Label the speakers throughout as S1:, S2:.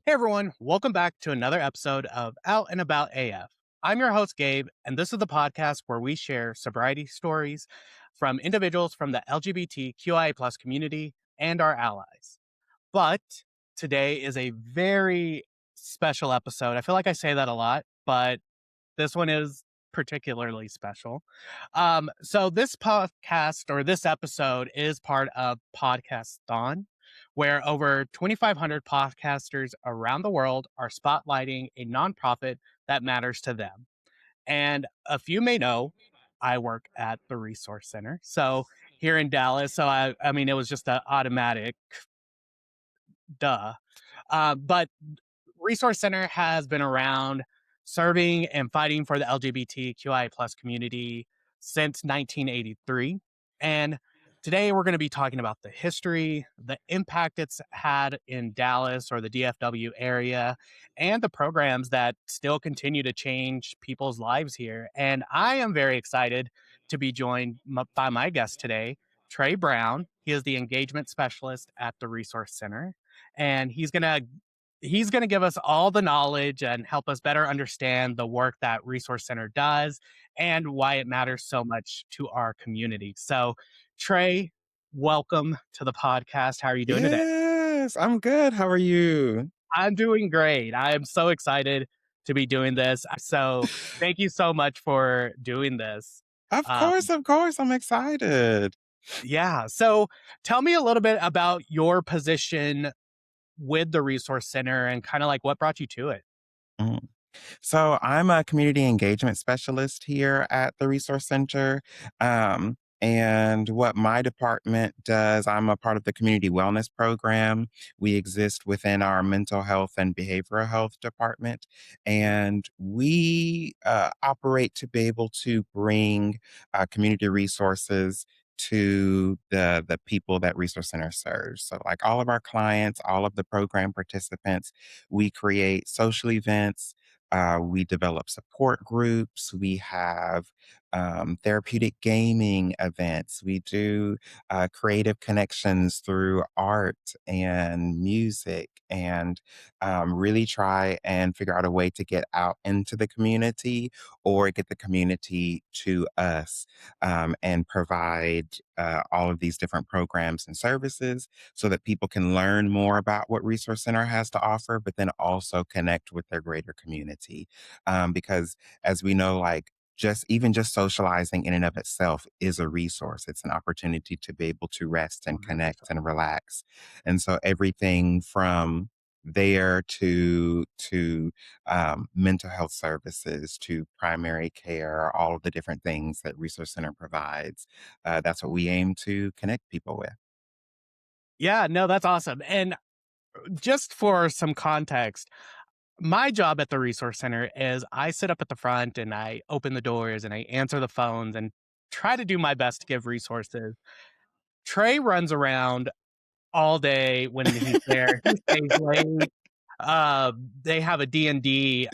S1: Hey everyone, welcome back to another episode of Out and About AF. I'm your host, Gabe, and this is the podcast where we share sobriety stories from individuals from the LGBTQIA plus community and our allies. But today is a very special episode. I feel like I say that a lot, but this one is particularly special. So this podcast or this episode is part of Podcast Thon, where over 2,500 podcasters around the world are spotlighting a nonprofit that matters to them. And a few may know I work at the Resource Center. So here in Dallas, I mean, it was just an automatic duh. But Resource Center has been around serving and fighting for the LGBTQI plus community since 1983. And today we're going to be talking about the history, the impact it's had in Dallas or the DFW area, and the programs that still continue to change people's lives here. And I am very excited to be joined by my guest today, Trey Brown. He is the engagement specialist at the Resource Center, and he's going to give us all the knowledge and help us better understand the work that Resource Center does and why it matters so much to our community. So, Trey, welcome to the podcast. How are you doing today?
S2: Yes, I'm good. How are you?
S1: I'm doing great. I am so excited to be doing this. So, thank you so much for doing this.
S2: Of
S1: Um,
S2: course, of course. I'm excited.
S1: yeah. So, tell me a little bit about your position with the Resource Center and kind of like what brought you to it.
S2: Mhm. So I'm a community engagement specialist here at the Resource Center. And what my department does, I'm a part of the community wellness program. We exist within our mental health and behavioral health department. And we operate to be able to bring community resources to the people that Resource Center serves. So like all of our clients, all of the program participants, we create social events, we develop support groups. We have therapeutic gaming events. We do creative connections through art and music, and really try and figure out a way to get out into the community or get the community to us, and provide all of these different programs and services so that people can learn more about what Resource Center has to offer, but then also connect with their greater community. Because as we know, like just socializing in and of itself is a resource. It's an opportunity to be able to rest and connect
S1: 100%.
S2: and relax. And so everything from there to mental health services to primary care, all of the different things that Resource Center provides. That's what we aim to connect people with.
S1: Yeah, no, that's awesome. And just for some context, my job at the Resource Center is I sit up at the front and I open the doors and I answer the phones and try to do my best to give resources. Trey runs around all day when he's there. He stays late. They have a D&D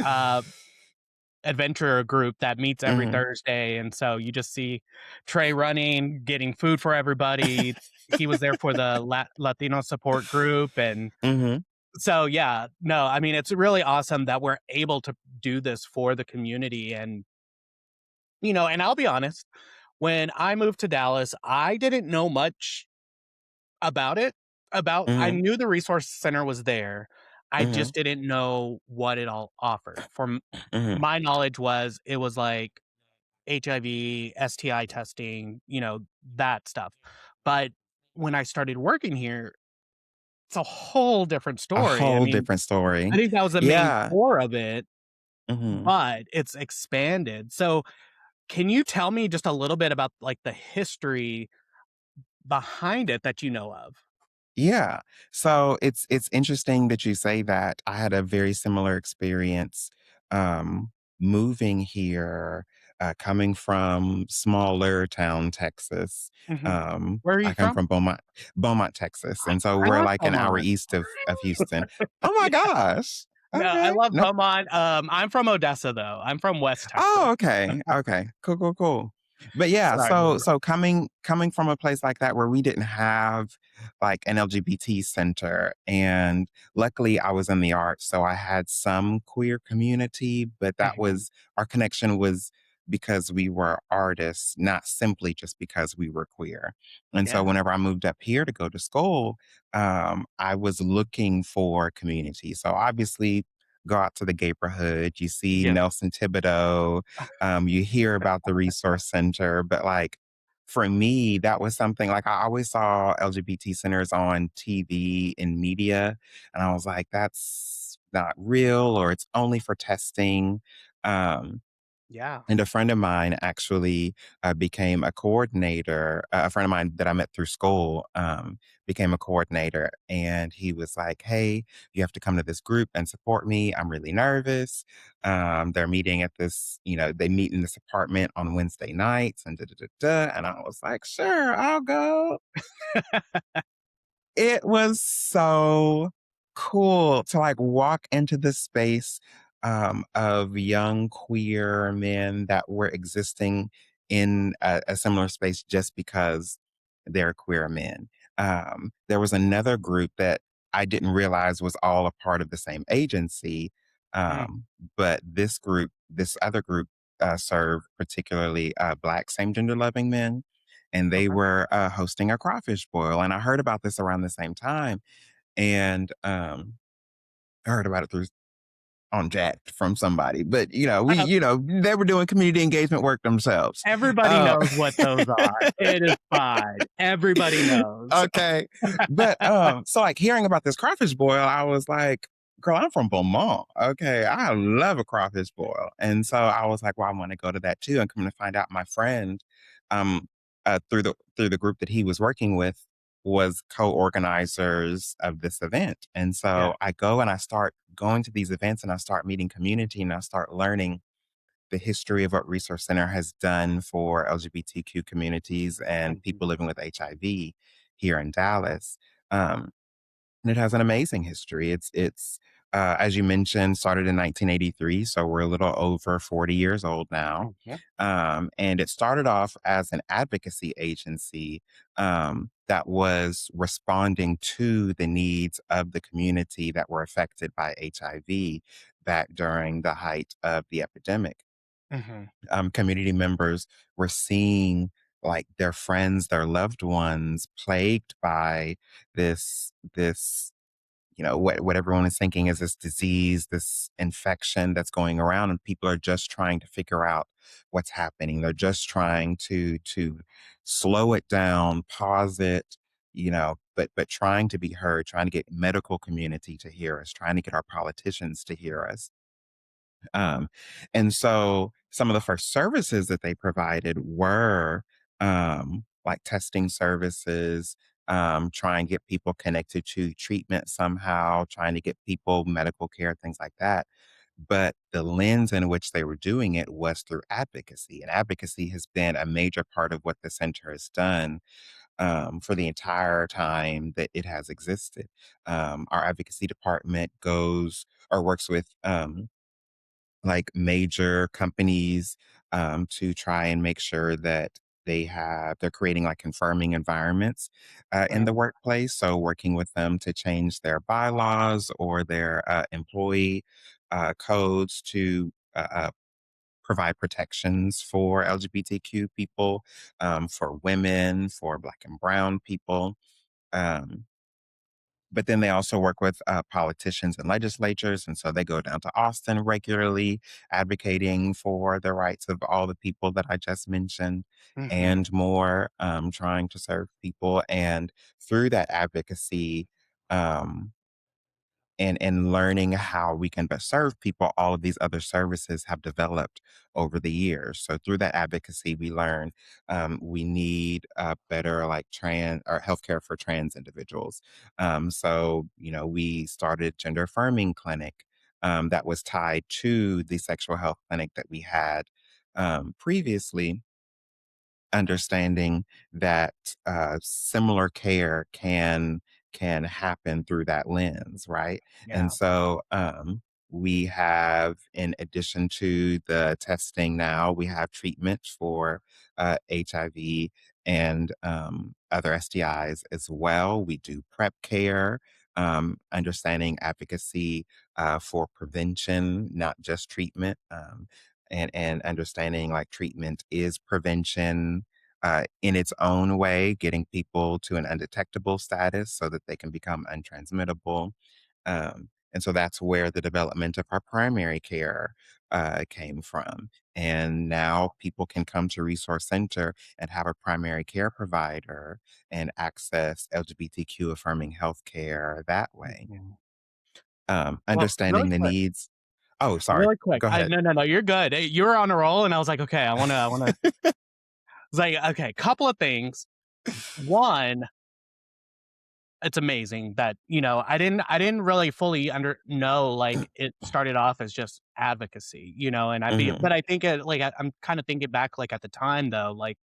S1: adventure group that meets every
S2: Hmm.
S1: Thursday, and so you just see Trey running, getting food for everybody. He was there for the Latino support group, and
S2: Hmm.
S1: so yeah, no, I mean, it's really awesome that we're able to do this for the community. And and I'll be honest, when I moved to Dallas, I didn't know much about it. About I
S2: Hmm.
S1: knew the resource center was there. I
S2: Hmm.
S1: just didn't know what it all offered. From
S2: Hmm.
S1: my knowledge was it was like HIV, STI testing, that stuff. But when I started working here, it's a whole different
S2: A
S1: story. I
S2: whole
S1: mean,
S2: different
S1: I
S2: story.
S1: think that was the main
S2: Yeah.
S1: core of it,
S2: Mhm.
S1: but it's expanded. So, can you tell me just a little bit about like the history behind it that you know of?
S2: Yeah. So it's interesting that you say that. I had a very similar experience um moving here, coming from smaller town Texas.
S1: Mhm. Where are you
S2: I come
S1: from?
S2: from Beaumont, Texas. And so
S1: I
S2: we're
S1: love
S2: like an hour
S1: Vermont.
S2: east of Houston. Oh my gosh.
S1: No, I
S2: Okay.
S1: love
S2: No.
S1: Vermont. I'm from Odessa, though. I'm from West
S2: Oh,
S1: Texas.
S2: okay. Okay. Cool, cool, cool. But yeah,
S1: Sorry to
S2: so
S1: interrupt.
S2: coming from a place like that where we didn't have like an LGBT center, and luckily I was in the arts, so I had some queer community, but that
S1: Mhm.
S2: was our connection was because we were artists, not simply just because we were queer. And so
S1: Yeah,
S2: whenever I moved up here to go to school, I was looking for community. So obviously go out to the neighborhood, you see
S1: yeah,
S2: Nelson Thibodeau, you hear about the resource center, but like for me, that was something like I always saw LGBT centers on TV and media, and I was like, that's not real or it's only for testing. Um,
S1: yeah.
S2: and a friend of mine actually became a coordinator. A friend of mine that I met through school became a coordinator. And he was like, hey, you have to come to this group and support me. I'm really nervous. They're meeting at this, they meet in this apartment on Wednesday nights and da da da da. And I was like, sure, I'll go. It was so cool to, like, walk into this space, of young queer men that were existing in a similar space just because they're queer men. There was another group that I didn't realize was all a part of the same agency,
S1: Mm,
S2: but this other group, served particularly, Black same-gender loving men, and they
S1: okay.
S2: were hosting a crawfish boil. And I heard about this around the same time, and I heard about it through on Jack from somebody. But
S1: Uh,
S2: they were doing community engagement work themselves.
S1: Everybody
S2: Uh,
S1: knows what those are. It is fine. Everybody knows.
S2: okay, but so like hearing about this crawfish boil, I was like, "Girl, I'm from Beaumont. Okay, I love a crawfish boil," and so I was like, "Well, I want to go to that too." And come to find out, my friend, um, through the group that he was working with, was co-organizers of this event, and
S1: Yeah.
S2: so I go and I start going to these events, and I start meeting community, and I start learning the history of what Resource Center has done for LGBTQ communities and
S1: Mhm.
S2: people living with HIV here in Dallas. Um, and it has an amazing history. It's as you mentioned, started in 1983, so we're a little over 40 years old now.
S1: Mhm.
S2: And it started off as an advocacy agency that was responding to the needs of the community that were affected by HIV back during the height of the epidemic.
S1: Mhm.
S2: Community members were seeing like their friends, their loved ones plagued by this what everyone is thinking is this disease, this infection that's going around, and people are just trying to figure out what's happening. They're just trying to slow it down, pause it, but trying to be heard, trying to get medical community to hear us, trying to get our politicians to hear us. Um, and so some of the first services that they provided were like testing services, trying to get people connected to treatment somehow, trying to get people medical care, things like that. But the lens in which they were doing it was through advocacy. And advocacy has been a major part of what the center has done for the entire time that it has existed. Our advocacy department goes or works with like major companies to try and make sure that they're creating like confirming environments in the
S1: Mhm.
S2: workplace. So working with them to change their bylaws or their employee codes to provide protections for LGBTQ people, for women, for Black and Brown people. Um, but then they also work with politicians and legislatures. And so they go down to Austin regularly, advocating for the rights of all the people that I just mentioned
S1: Mhm.
S2: and more, trying to serve people. And through that advocacy, um, and learning how we can best serve people, all of these other services have developed over the years. So through that advocacy, we learn we need better like trans or healthcare for trans individuals. So we started gender affirming clinic that was tied to the sexual health clinic that we had previously, understanding that similar care can happen through that lens, right? And
S1: Yeah.
S2: so We have, in addition to the testing now, we have treatment for HIV and other STIs as well. We do PrEP care, understanding advocacy for prevention, not just treatment, and understanding like treatment is prevention in its own way, getting people to an undetectable status so that they can become untransmittable. And so that's where the development of our primary care came from. And now people can come to Resource Center and have a primary care provider and access LGBTQ affirming healthcare that way.
S1: Mhm. Well,
S2: Understanding the needs. Oh, sorry.
S1: really quick.
S2: Go
S1: I
S2: ahead.
S1: no, no, no, you're good. Hey, you were on a roll, and I was like, okay, I wanna. It's like, okay, couple of things. One, it's amazing that I didn't really fully under know like it started off as just advocacy, and
S2: Hmm.
S1: but I think I'm kind of thinking back like at the time though, like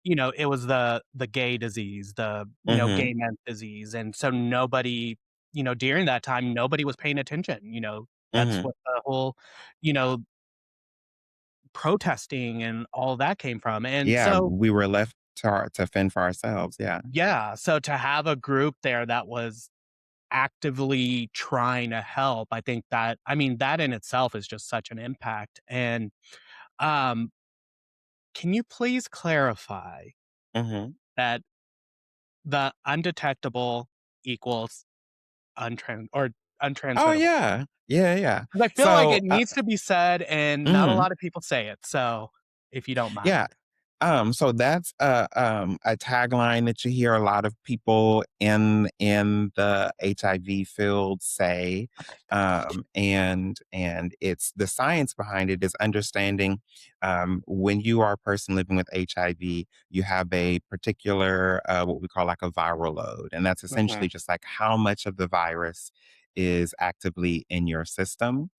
S1: it was the gay disease, the
S2: Hmm.
S1: gay men's disease, and so nobody during that time nobody was paying attention. That's
S2: Hmm.
S1: what the whole you know protesting and all that came from, and
S2: Yeah,
S1: so
S2: we were left to fend for ourselves. Yeah.
S1: yeah, so to have a group there that was actively trying to help, I think that I mean, that in itself is just such an impact, and, um, can you please clarify
S2: Hmm.
S1: that the undetectable equals
S2: Oh,
S1: untransmittable?
S2: yeah. Yeah, yeah.
S1: 'Cause I feel like
S2: So,
S1: it needs to be said, and not a
S2: mhm.
S1: lot of people say it, so if you don't
S2: Yeah.
S1: mind.
S2: So that's a tagline that you hear a lot of people in the HIV field say,
S1: Okay, good.
S2: and it's the science behind it is understanding when you are a person living with HIV, you have a particular what we call like a viral load, and that's
S1: Mhm,
S2: essentially just like how much of the virus is actively in your system,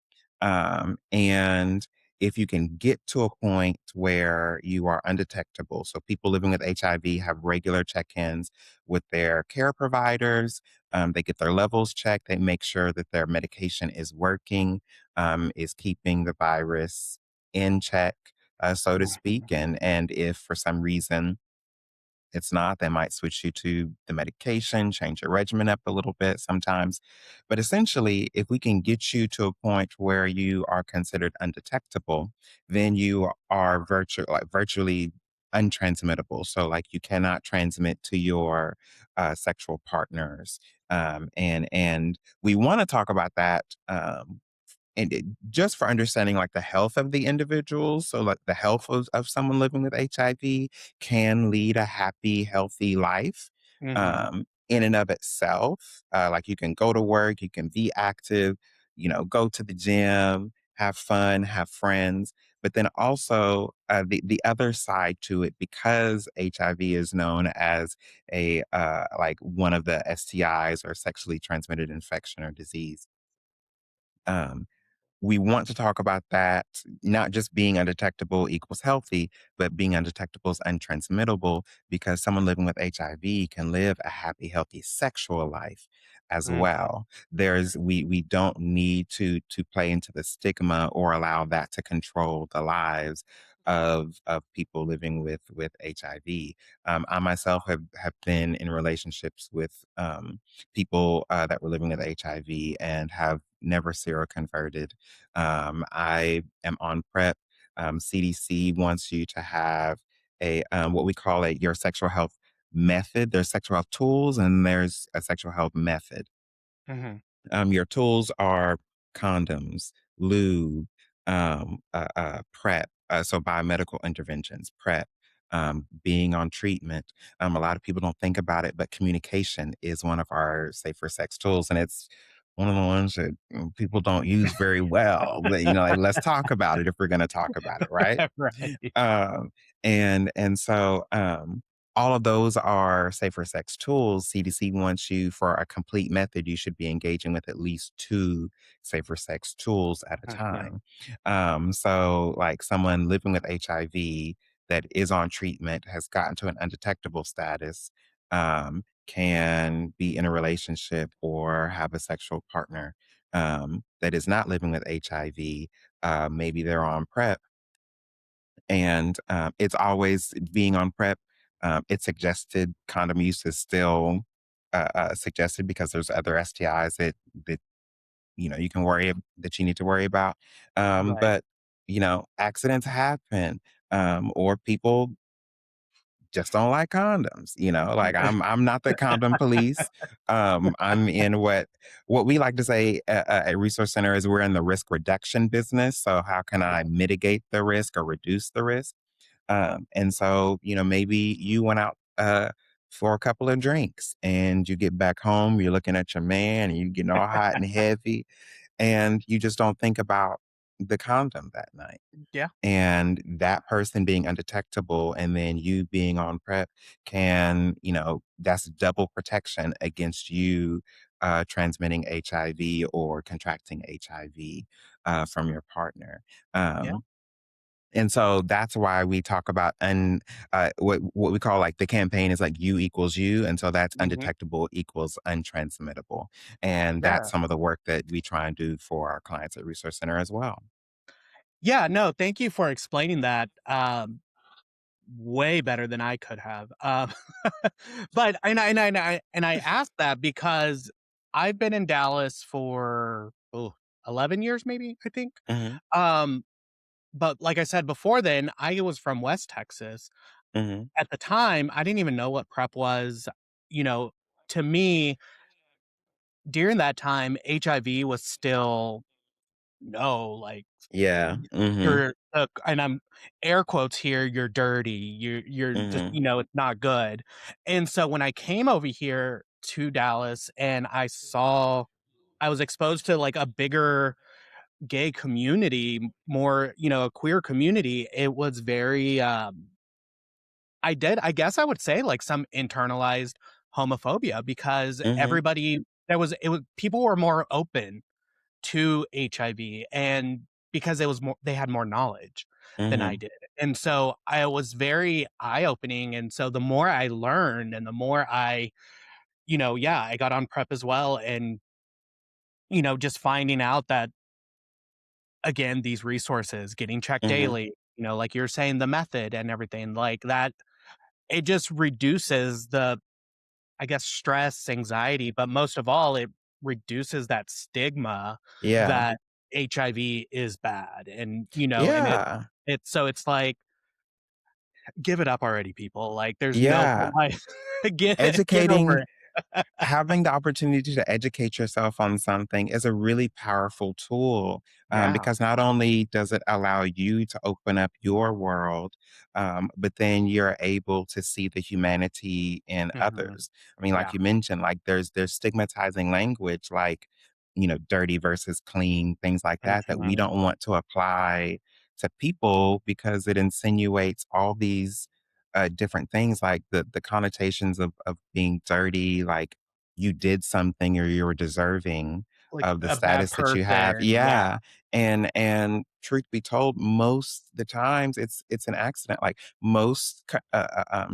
S2: and if you can get to a point where you are undetectable. So people living with HIV have regular check-ins with their care providers. They get their levels checked. They make sure that their medication is working, is keeping the virus in check, so to speak.
S1: mhm,
S2: And if for some reason it's not, they might switch you to the medication, change your regimen up a little bit sometimes. But essentially, if we can get you to a point where you are considered undetectable, then you are virtually untransmittable. So like you cannot transmit to your sexual partners. And we want to talk about that and just for understanding like the health of the individuals, so like the health of someone living with HIV can lead a happy healthy life
S1: mhm,
S2: in and of itself. Like you can go to work, you can be active, go to the gym, have fun, have friends, but then also the other side to it, because HIV is known as a like one of the STIs or sexually transmitted infection or disease. um, we want to talk about that, not just being undetectable equals healthy, but being undetectable is untransmittable because someone living with HIV can live a happy, healthy sexual life as
S1: mhm,
S2: well. We don't need to play into the stigma or allow that to control the lives of people living with HIV. I myself have been in relationships with people that were living with HIV and have never seroconverted. I am on PrEP. CDC wants you to have a what we call a your sexual health method. There's sexual health tools and there's a sexual health method.
S1: mhm,
S2: Your tools are condoms, lube, PrEP, so biomedical interventions, PrEP, being on treatment. A lot of people don't think about it, but communication is one of our safer sex tools, and it's one of the ones that people don't use very well. But, like, let's talk about it if we're going to talk about it, right?
S1: right.
S2: Um, and so all of those are safer sex tools. CDC wants you for a complete method, you should be engaging with at least two safer sex tools at a
S1: Mhm,
S2: time. So like someone living with HIV that is on treatment has gotten to an undetectable status, can be in a relationship or have a sexual partner that is not living with HIV. Maybe they're on PrEP, and it's always being on PrEP. It's suggested condom use is still suggested because there's other STIs that you can that you need to worry about.
S1: Right.
S2: But accidents happen, or people just don't like condoms. Like I'm not the condom police. I'm in what we like to say at Resource Center is we're in the risk reduction business. So how can I
S1: Right.
S2: mitigate the risk or reduce the risk? And so maybe you went out for a couple of drinks and you get back home, you're looking at your man, and you getting all hot and heavy, and you just don't think about the condom that night.
S1: Yeah.
S2: And that person being undetectable and then you being on PrEP that's double protection against you transmitting HIV or contracting HIV from your partner.
S1: Yeah.
S2: Um, and so that's why we talk about what we call like the campaign is like U equals U. And so that's
S1: Hmm.
S2: undetectable equals untransmittable. And that's
S1: Yeah.
S2: some of the work that we try and do for our clients at Resource Center as well.
S1: Yeah. No, thank you for explaining that. Way better than I could have. But and I asked that because I've been in Dallas for 11 years, maybe I think.
S2: Hmm.
S1: Um, but like I said before, then I was from West Texas.
S2: Hmm.
S1: At the time, I didn't even know what prep was. You know, to me, during that time, HIV was still no, like
S2: Yeah. Mhm.
S1: you're and I'm air quotes here, "You're dirty, you're just"
S2: Mhm.
S1: it's not good. And so when I came over here to Dallas and I was exposed to, like, a bigger gay community, more, a queer community, it was very, I guess I would say, like, some internalized homophobia because
S2: Mhm.
S1: it was people were more open to HIV, and because they had more knowledge than I
S2: Mhm.
S1: did. And so I was very eye-opening, and so the more I learned and the more yeah, I got on prep as well, and, just finding out that, again, these resources, getting checked
S2: Mhm.
S1: daily, like you're saying, the method and everything like that, it just reduces the, I guess, stress, anxiety, but most of all, it reduces that stigma
S2: Yeah.
S1: that HIV is bad. And, and
S2: Yeah.
S1: it's like, give it up already, people. Like, there's no
S2: Yeah.
S1: point. Like, get over
S2: Educating
S1: it.
S2: Having the opportunity to educate yourself on something is a really powerful tool,
S1: Yeah.
S2: because not only does it allow you to open up your world, but then you're able to see the humanity in
S1: Mhm.
S2: others. I mean, like
S1: Yeah.
S2: you mentioned, like there's stigmatizing language, like dirty versus clean, things like that, that we
S1: Mhm.
S2: don't want to apply to people because it insinuates all these different things, like the connotations of being dirty, like you did something or you're deserving
S1: Like
S2: of the
S1: a bad
S2: status that you have.
S1: person. Yeah.
S2: Yeah. And truth be told, most the times it's an accident. Like most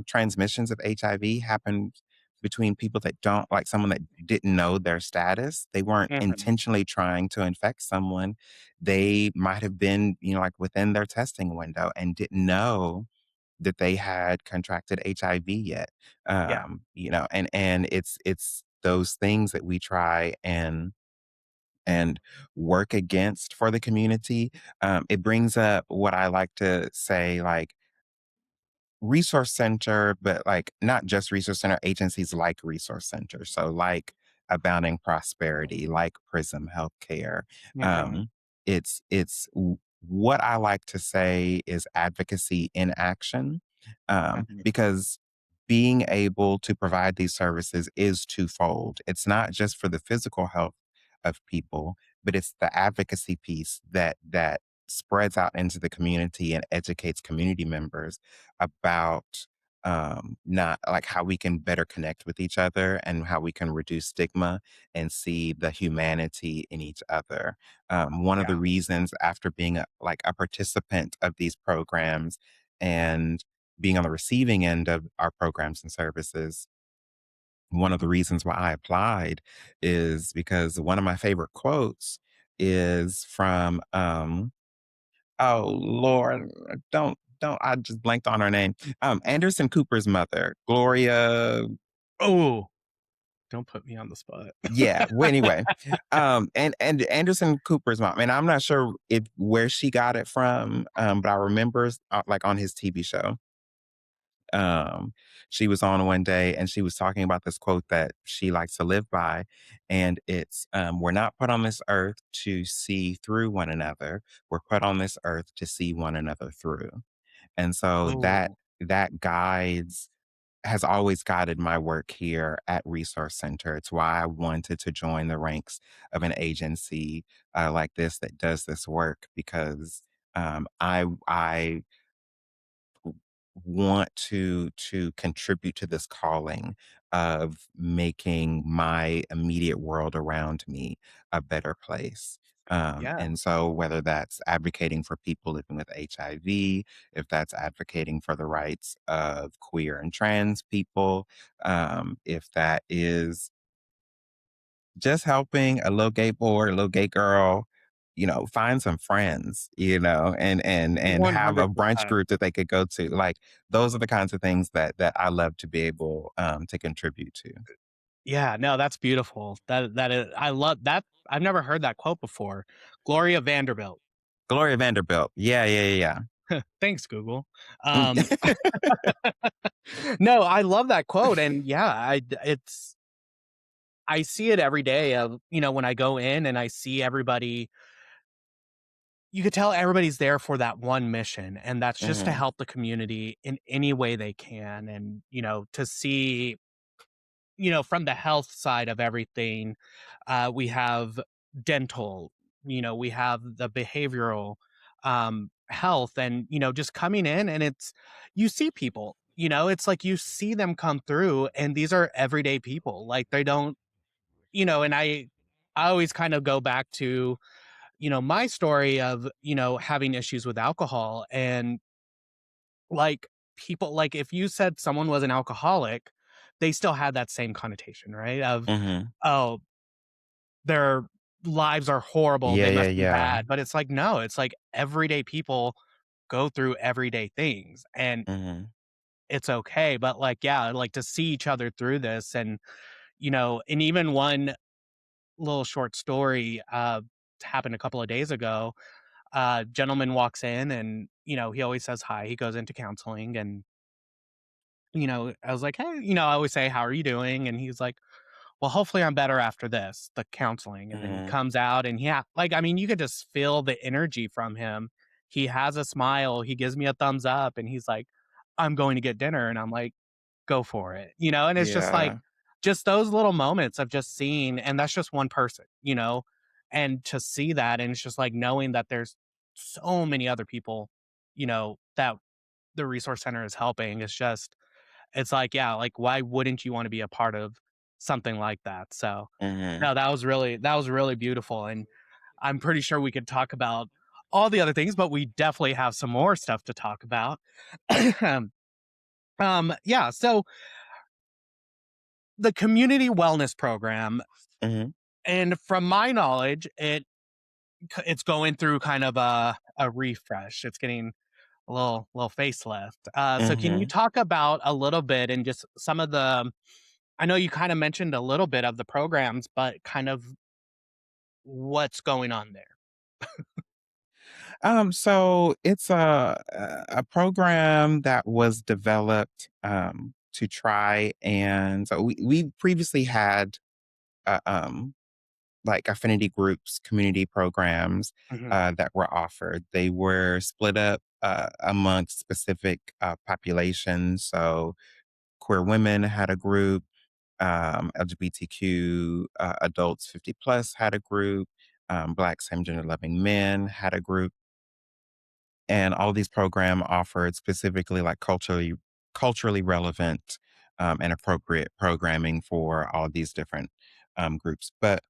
S2: transmissions of HIV happen between people that don't like someone that didn't know their status. They weren't
S1: Mhm.
S2: intentionally trying to infect someone. They might have been, like within their testing window and didn't know that they had contracted HIV yet.
S1: Yeah.
S2: And it's those things that we try and work against for the community. It brings up what I like to say, like Resource Center, but like not just Resource Center, agencies like Resource Center. So like Abounding Prosperity, like Prism Healthcare.
S1: Mhm.
S2: Um, what I like to say is advocacy in action,
S1: Mhm.
S2: because being able to provide these services is twofold. It's not just for the physical health of people, but it's the advocacy piece that spreads out into the community and educates community members about not like how we can better connect with each other and how we can reduce stigma and see the humanity in each other. One of
S1: Yeah.
S2: the reasons after being like a participant of these programs and being on the receiving end of our programs and services, one of the reasons why I applied is because one of my favorite quotes is from, oh Lord, don't I just blanked on her name. Anderson Cooper's mother, Gloria.
S1: Oh, don't put me on the spot.
S2: Yeah. Well, anyway, and Anderson Cooper's mom, and I'm not sure if where she got it from, but I remember like on his TV show, um, she was on one day and she was talking about this quote that she likes to live by, and it's, "We're not put on this earth to see through one another. We're put on this earth to see one another through." And so
S1: Oh,
S2: that guides has always guided my work here at Resource Center. It's why I wanted to join the ranks of an agency like this that does this work because I want to contribute to this calling of making my immediate world around me a better place.
S1: yeah.
S2: And so, whether that's advocating for people living with HIV, if that's advocating for the rights of queer and trans people, if that is just helping a little gay boy, a little gay girl, find some friends, and have a brunch
S1: 100%.
S2: group that they could go to. Like those are the kinds of things that I love to be able to contribute to.
S1: Yeah, no, that's beautiful. That is I love that. I've never heard that quote before. Gloria Vanderbilt.
S2: Gloria Vanderbilt. Yeah, yeah,
S1: Thanks, Google.
S2: yeah.
S1: Um, no, I love that quote, and yeah, it's I see it every day of, when I go in and I see everybody, you could tell everybody's there for that one mission, and that's just to
S2: Hmm.
S1: help the community in any way they can. And, to see, from the health side of everything, we have dental, we have the behavioral health, and, just coming in and you see people, it's like you see them come through, and these are everyday people. Like they don't, and I always kind of go back to, my story of, having issues with alcohol, and like people, like if you said someone was an alcoholic, they still had that same connotation, right? Of,
S2: Hmm.
S1: oh, their lives are horrible,
S2: Yeah,
S1: they
S2: yeah,
S1: must be
S2: yeah.
S1: bad. But it's like, no, it's like everyday people go through everyday things, and
S2: Hmm.
S1: it's okay. But like, yeah, like to see each other through this, and, and even one little short story happened a couple of days ago. Gentleman walks in, and, he always says hi. He goes into counseling, and, I was like, "Hey," I always say, "How are you doing?" And he's like, "Well, hopefully I'm better after this, the counseling." And then he
S2: Hmm.
S1: comes out, and yeah, like, I mean, you could just feel the energy from him. He has a smile, he gives me a thumbs up, and he's like, "I'm going to get dinner." And I'm like, "Go for it." And it's just like,
S2: Yeah.
S1: just those little moments of just seeing, and that's just one person, and to see that, and it's just like knowing that there's so many other people, that the resource center is helping. It's like, yeah, like why wouldn't you want to be a part of something like that? So
S2: Hmm.
S1: no, that was really beautiful. And I'm pretty sure we could talk about all the other things, but we definitely have some more stuff to talk about. Yeah, so the community wellness program,
S2: Hmm.
S1: and from my knowledge, it's going through kind of a refresh. It's getting a little facelift. So can you
S2: Hmm.
S1: talk about a little bit, and just some of the, I know you kind of mentioned a little bit of the programs, but kind of what's going on there?
S2: So it's a program that was developed to try and so we previously had like affinity groups, community programs
S1: Mhm.
S2: that were offered. They were split up amongst specific populations. So queer women had a group, LGBTQ adults 50 plus had a group, Black same gender loving men had a group, and all these program offered specifically like culturally relevant and appropriate programming for all these different groups. But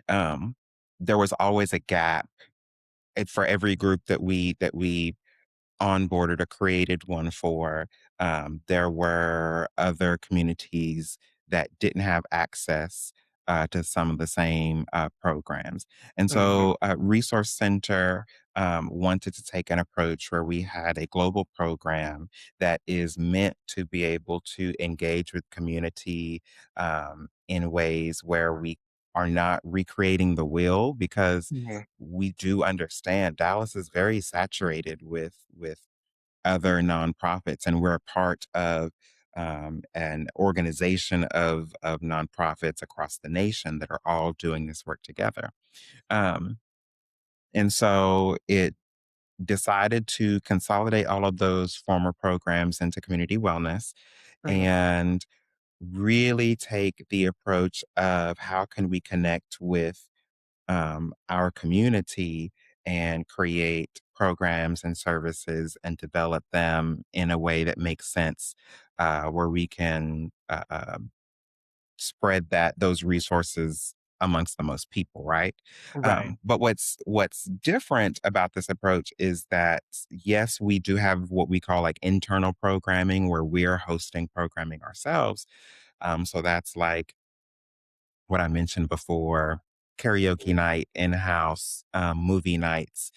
S2: um, there was always a gap for every group that we onboarded or created one for, there were other communities that didn't have access to some of the same programs. And
S1: Mhm.
S2: so, Resource Center wanted to take an approach where we had a global program that is meant to be able to engage with community in ways where we are not recreating the wheel, because
S1: Mhm.
S2: we do understand Dallas is very saturated with other nonprofits, and we're a part of an organization of nonprofits across the nation that are all doing this work together. Um, and so it decided to consolidate all of those former programs into community wellness
S1: Mhm.
S2: and really take the approach of how can we connect with our community and create programs and services and develop them in a way that makes sense, where we can spread those resources amongst the most people, right?
S1: Right.
S2: But what's different about this approach is that yes, we do have what we call like internal programming where we're hosting programming ourselves. So that's like what I mentioned before, karaoke night, in-house, movie nights.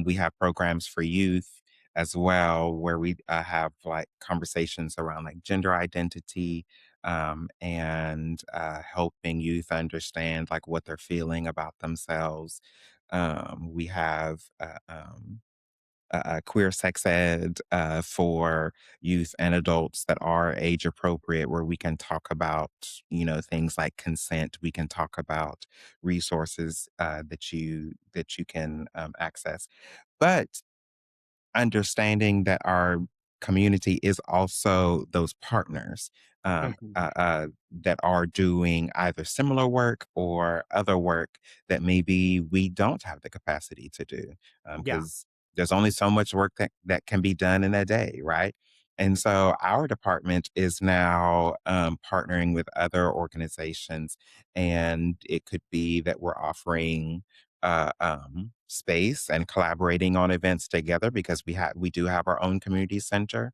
S2: We have programs for youth as well, where we have like conversations around like gender identity and helping youth understand like what they're feeling about themselves. We have queer sex ed for youth and adults that are age appropriate, where we can talk about, things like consent. We can talk about resources that you can access. But understanding that our community is also those partners
S1: Mhm.
S2: that are doing either similar work or other work that maybe we don't have the capacity to do,
S1: Yeah.
S2: because there's only so much work that can be done in a day, right? And so our department is now partnering with other organizations, and it could be that we're offering space and collaborating on events together because we do have our own community center.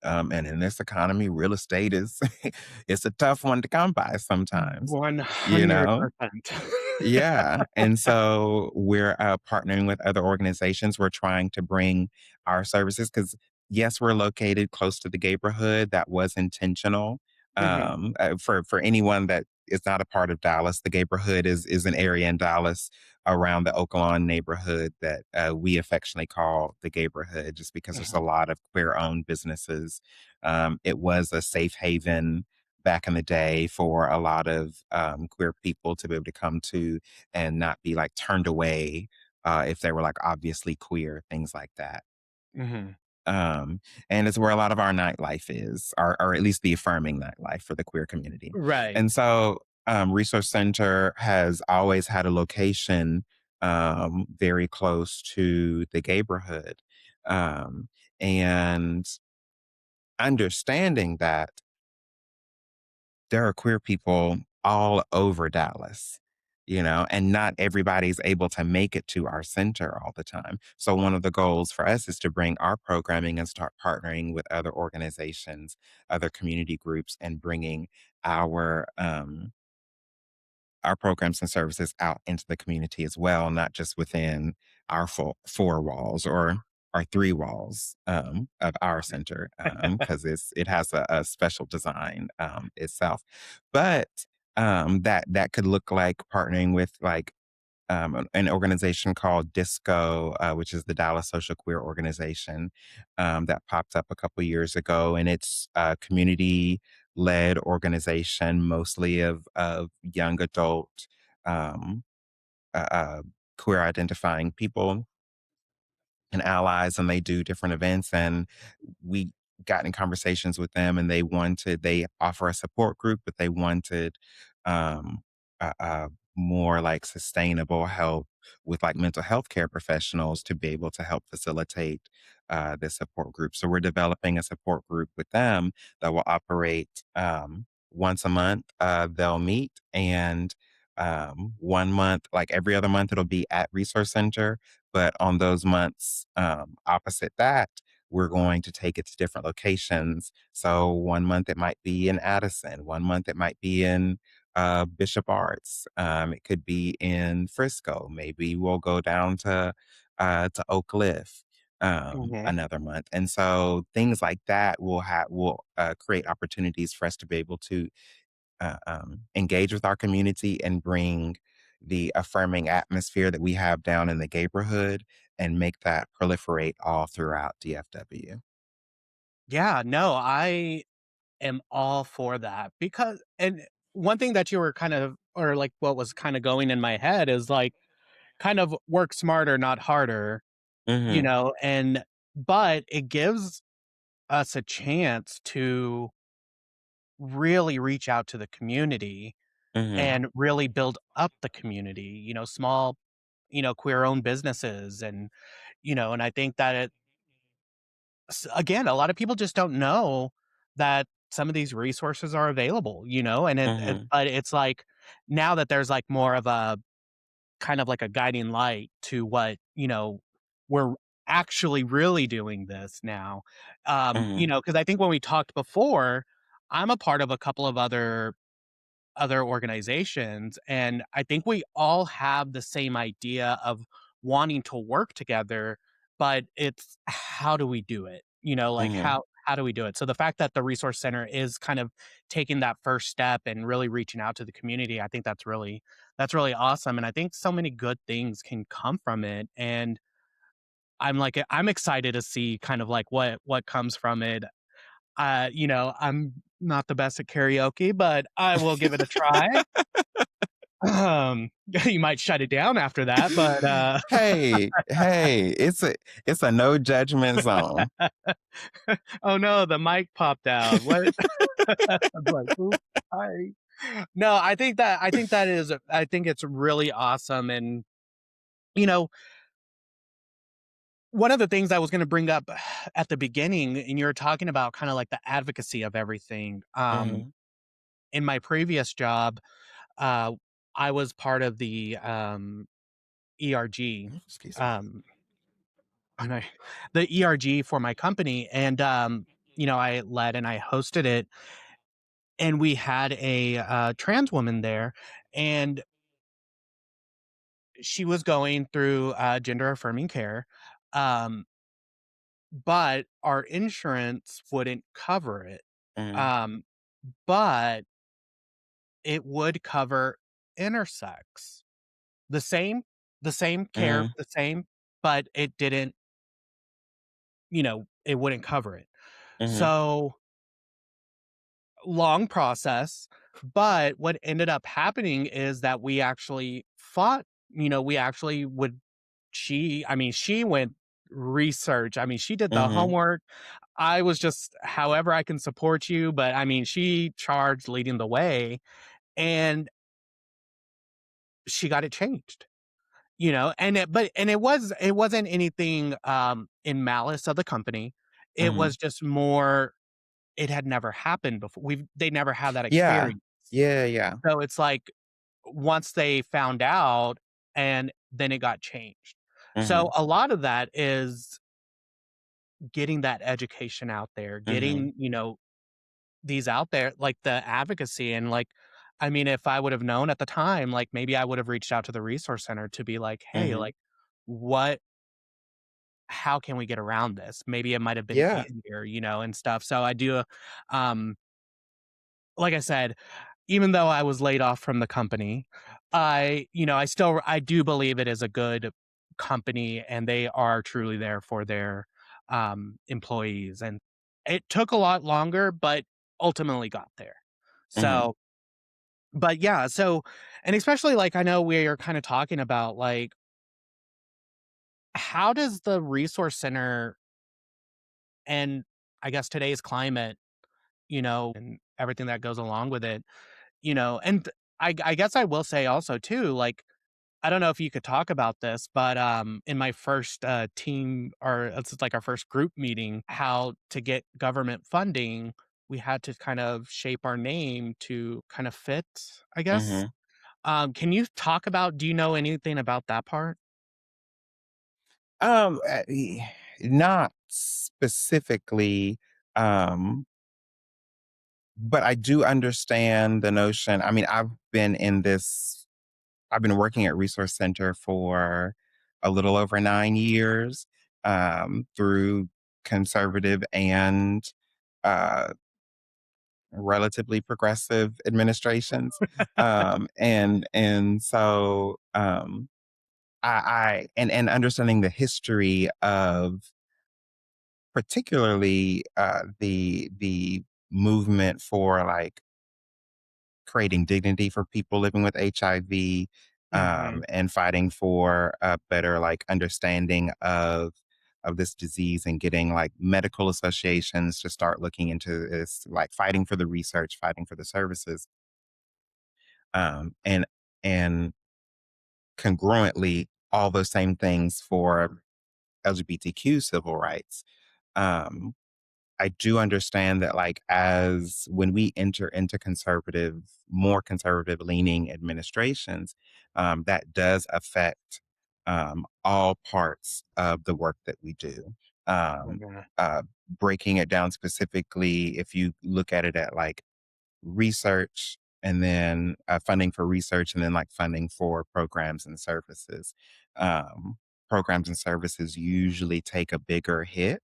S2: And in this economy, real estate is it's a tough one to come by sometimes, you know?
S1: 100%.
S2: Yeah, and so we're, partnering with other organizations. We're trying to bring our services because yes, we're located close to the neighborhood. That was intentional.
S1: Mhm.
S2: For anyone that is not a part of Dallas, the neighborhood is an area in Dallas around the Oaklawn neighborhood that, we affectionately call the neighborhood just because there's a
S1: Mhm.
S2: lot of queer-owned businesses. It was a safe haven back in the day for a lot of queer people to be able to come to and not be like turned away if they were like obviously queer, things like that.
S1: Mhm.
S2: Um, and it's where a lot of our nightlife is, or at least the affirming nightlife for the queer community.
S1: Right.
S2: And so, Resource Center has always had a location very close to the neighborhood. Um, and understanding that there are queer people all over Dallas, and not everybody's able to make it to our center all the time. So, one of the goals for us is to bring our programming and start partnering with other organizations, other community groups, and bringing our our programs and services out into the community as well, not just within our four walls or our three walls of our center, because it has a special design itself. But that could look like partnering with like an organization called Disco, which is the Dallas Social Queer Organization, that popped up a couple years ago, and it's a community-led organization, mostly of young adult um, uh, uh, queer identifying people and allies, and they do different events. And we got in conversations with them, and they offer a support group, but they wanted um, more like sustainable help with like mental health care professionals to be able to help facilitate this support group. So we're developing a support group with them that will operate once a month. They'll meet, and one month, like every other month, it'll be at Resource Center. But on those months, opposite that, we're going to take it to different locations. So one month it might be in Addison, one month it might be in Bishop Arts. It could be in Frisco. Maybe we'll go down to Oak Cliff
S1: Mhm.
S2: another month. And so things like that will create opportunities for us to be able to engage with our community and bring the affirming atmosphere that we have down in the neighborhood and make that proliferate all throughout DFW.
S1: Yeah, no, I am all for that because and one thing that you were kind of or like what was kind of going in my head is like kind of work smarter, not harder,
S2: Mhm,
S1: and but it gives us a chance to really reach out to the community
S2: mhm,
S1: and really build up the community, small, queer owned businesses and I think that again, a lot of people just don't know that some of these resources are available, and
S2: mhm,
S1: but it's like now that there's like more of a kind of like a guiding light to what, we're actually really doing this now.
S2: mhm,
S1: Because I think when we talked before, I'm a part of a couple of other organizations. And I think we all have the same idea of wanting to work together, but it's how do we do it? Like
S2: mhm,
S1: how do we do it? So the fact that the resource center is kind of taking that first step and really reaching out to the community, I think that's really awesome. And I think so many good things can come from it. And I'm excited to see kind of like what comes from it. I'm not the best at karaoke, but I will give it a try. You might shut it down after that, but,
S2: Hey, hey, it's a no judgment zone.
S1: oh no, the mic popped out. What? I was like, "Oops, sorry." No, I think it's really awesome, and, you know, one of the things I was gonna bring up at the beginning, and you're talking about kinda like the advocacy of everything,
S2: Mhm.
S1: in my previous job, uh, I was part of the, ERG,
S2: Excuse me.
S1: um and I the ERG for my company, and, I led and I hosted it, and we had a, trans woman there, and she was going through, gender affirming care, um, but our insurance wouldn't cover it,
S2: Mhm,
S1: um, but it would cover intersex. The same the same care,
S2: mhm,
S1: the same, but it wouldn't cover it.
S2: mhm,
S1: So long process, but what ended up happening is that we actually fought, we actually would she went research. I mean, she did the
S2: mhm,
S1: homework. I was just however I can support you, but I mean, she charged leading the way and she got it changed. And it wasn't anything in malice of the company. It
S2: mhm.
S1: was just more it had never happened before. They never had that
S2: Yeah.
S1: experience.
S2: Yeah, yeah.
S1: So it's like once they found out and then it got changed. So
S2: Mhm,
S1: a lot of that is getting that education out there,
S2: mhm,
S1: getting, these out there, like the advocacy and like I mean, if I would have known at the time, like maybe I would have reached out to the resource center to be like, "Hey,
S2: mhm.
S1: like what how can we get around this?" Maybe it might have been
S2: Yeah.
S1: easier, and stuff. So I do um like I said, even though I was laid off from the company, I do believe it is a good company and they are truly there for their, employees, and it took a lot longer, but ultimately got there.
S2: Mhm,
S1: So but yeah, so and especially, like, I know we are kinda talking about, like, how does the resource center and I guess today's climate, and everything that goes along with it, and I guess I will say also too, like, I don't know if you could talk about this, but, in my first, team or this is like our first group meeting, how to get government funding, we had to kind of shape our name to kind of fit, I guess.
S2: mhm.
S1: Can you talk about do you know anything about that part?
S2: Not specifically, um, but I do understand the notion. I mean, I've been working at Resource Center for a little over 9 years, through conservative and uh, relatively progressive administrations. And understanding the history of particularly the movement for like creating dignity for people living with HIV,
S1: Hmm.
S2: and fighting for a better like understanding of this disease and getting like medical associations to start looking into this, like fighting for the research, fighting for the services, um, and and congruently all those same things for LGBTQ civil rights. Um, I do understand that, like, as when we enter into more conservative leaning administrations, that does affect all parts of the work that we do. Um,
S1: Hmm.
S2: Breaking it down specifically, if you look at it at like research and then funding for research and then like funding for programs and services. Um, Programs and services usually take a bigger hit,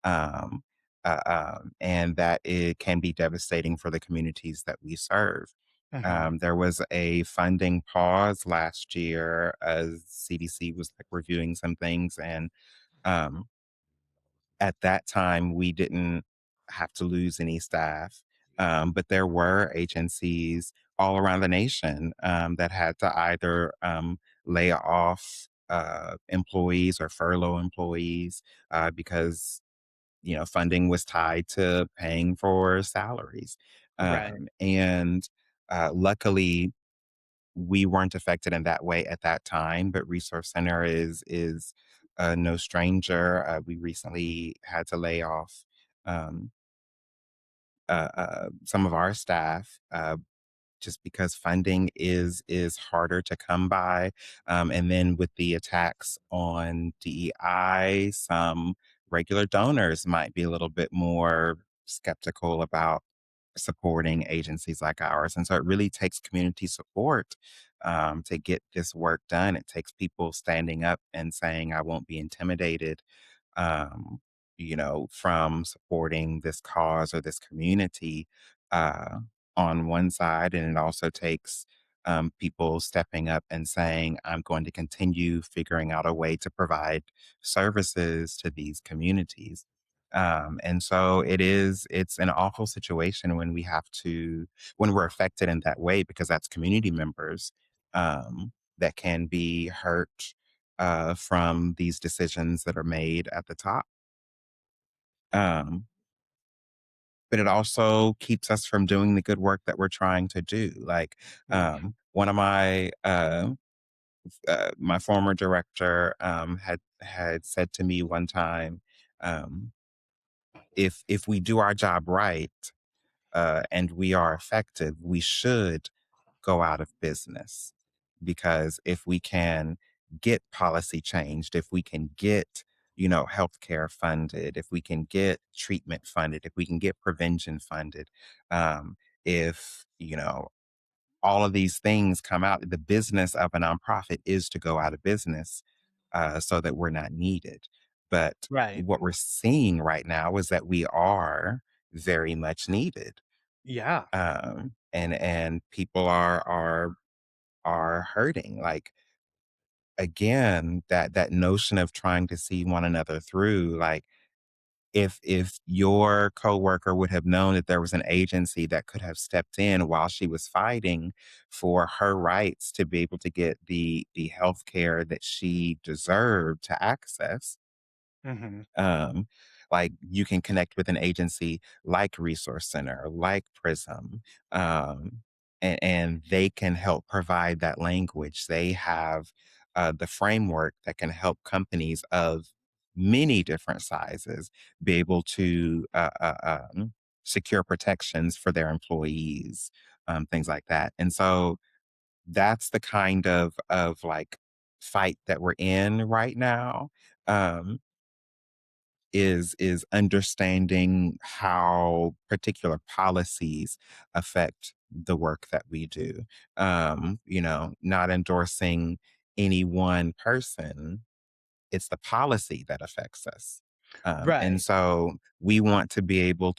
S2: um, and that it can be devastating for the communities that we serve.
S1: Hmm.
S2: There was a funding pause last year as CDC was like reviewing some things, and um, at that time, we didn't have to lose any staff, but there were agencies all around the nation that had to either lay off employees or furlough employees because funding was tied to paying for salaries,
S1: Right.
S2: and luckily we weren't affected in that way at that time, but Resource Center is no stranger. We recently had to lay off um, some of our staff just because funding is harder to come by, and then with the attacks on DEI, some regular donors might be a little bit more skeptical about supporting agencies like ours. And so it really takes community support to get this work done. It takes people standing up and saying, I won't be intimidated, um, from supporting this cause or this community uh, on one side. And it also takes people stepping up and saying, I'm going to continue figuring out a way to provide services to these communities. And so it's an awful situation when when we're affected in that way, because that's community members that can be hurt from these decisions that are made at the top. Um, but it also keeps us from doing the good work that we're trying to do. Like one of my former director had said to me one time, um, if we do our job right and we are effective, we should go out of business. Because if we can get policy changed, if we can get, healthcare funded, if we can get treatment funded, if we can get prevention funded, if, all of these things come out, the business of a nonprofit is to go out of business so that we're not needed. But
S1: Right.
S2: what we're seeing right now is that we are very much needed,
S1: Yeah.
S2: and people are hurting. Like again, that notion of trying to see one another through. Like if your coworker would have known that there was an agency that could have stepped in while she was fighting for her rights to be able to get the health care that she deserved to access,
S1: Hmm.
S2: um, like you can connect with an agency like Resource Center, like Prism, and they can help provide that language. They have the framework that can help companies of many different sizes be able to secure protections for their employees, things like that. And so that's the kind of like fight that we're in right now. um, is understanding how particular policies affect the work that we do. Not endorsing any one person, it's the policy that affects us. And
S1: Right.
S2: so we want to be able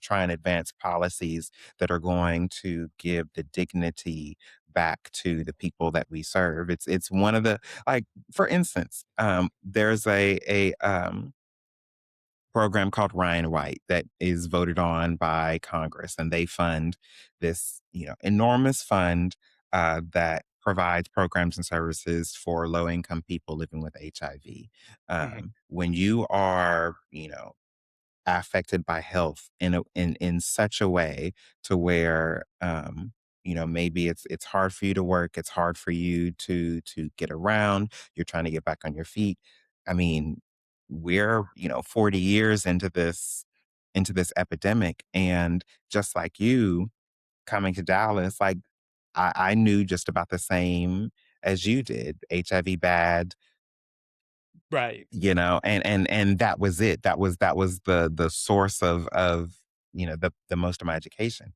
S2: try and advance policies that are going to give the dignity back to the people that we serve. It's one of the, like, for instance, there's a program called Ryan White that is voted on by Congress, and they fund this, enormous fund that provides programs and services for low income people living with HIV.
S1: Mhm.
S2: When you are, affected by health in such a way to where maybe it's hard for you to work, it's hard for you to get around, you're trying to get back on your feet. I mean, we're 40 years into this epidemic, and just like you coming to Dallas, like, I knew just about the same as you did. HIV bad,
S1: Right.
S2: and that was it. That was the source of the most of my education.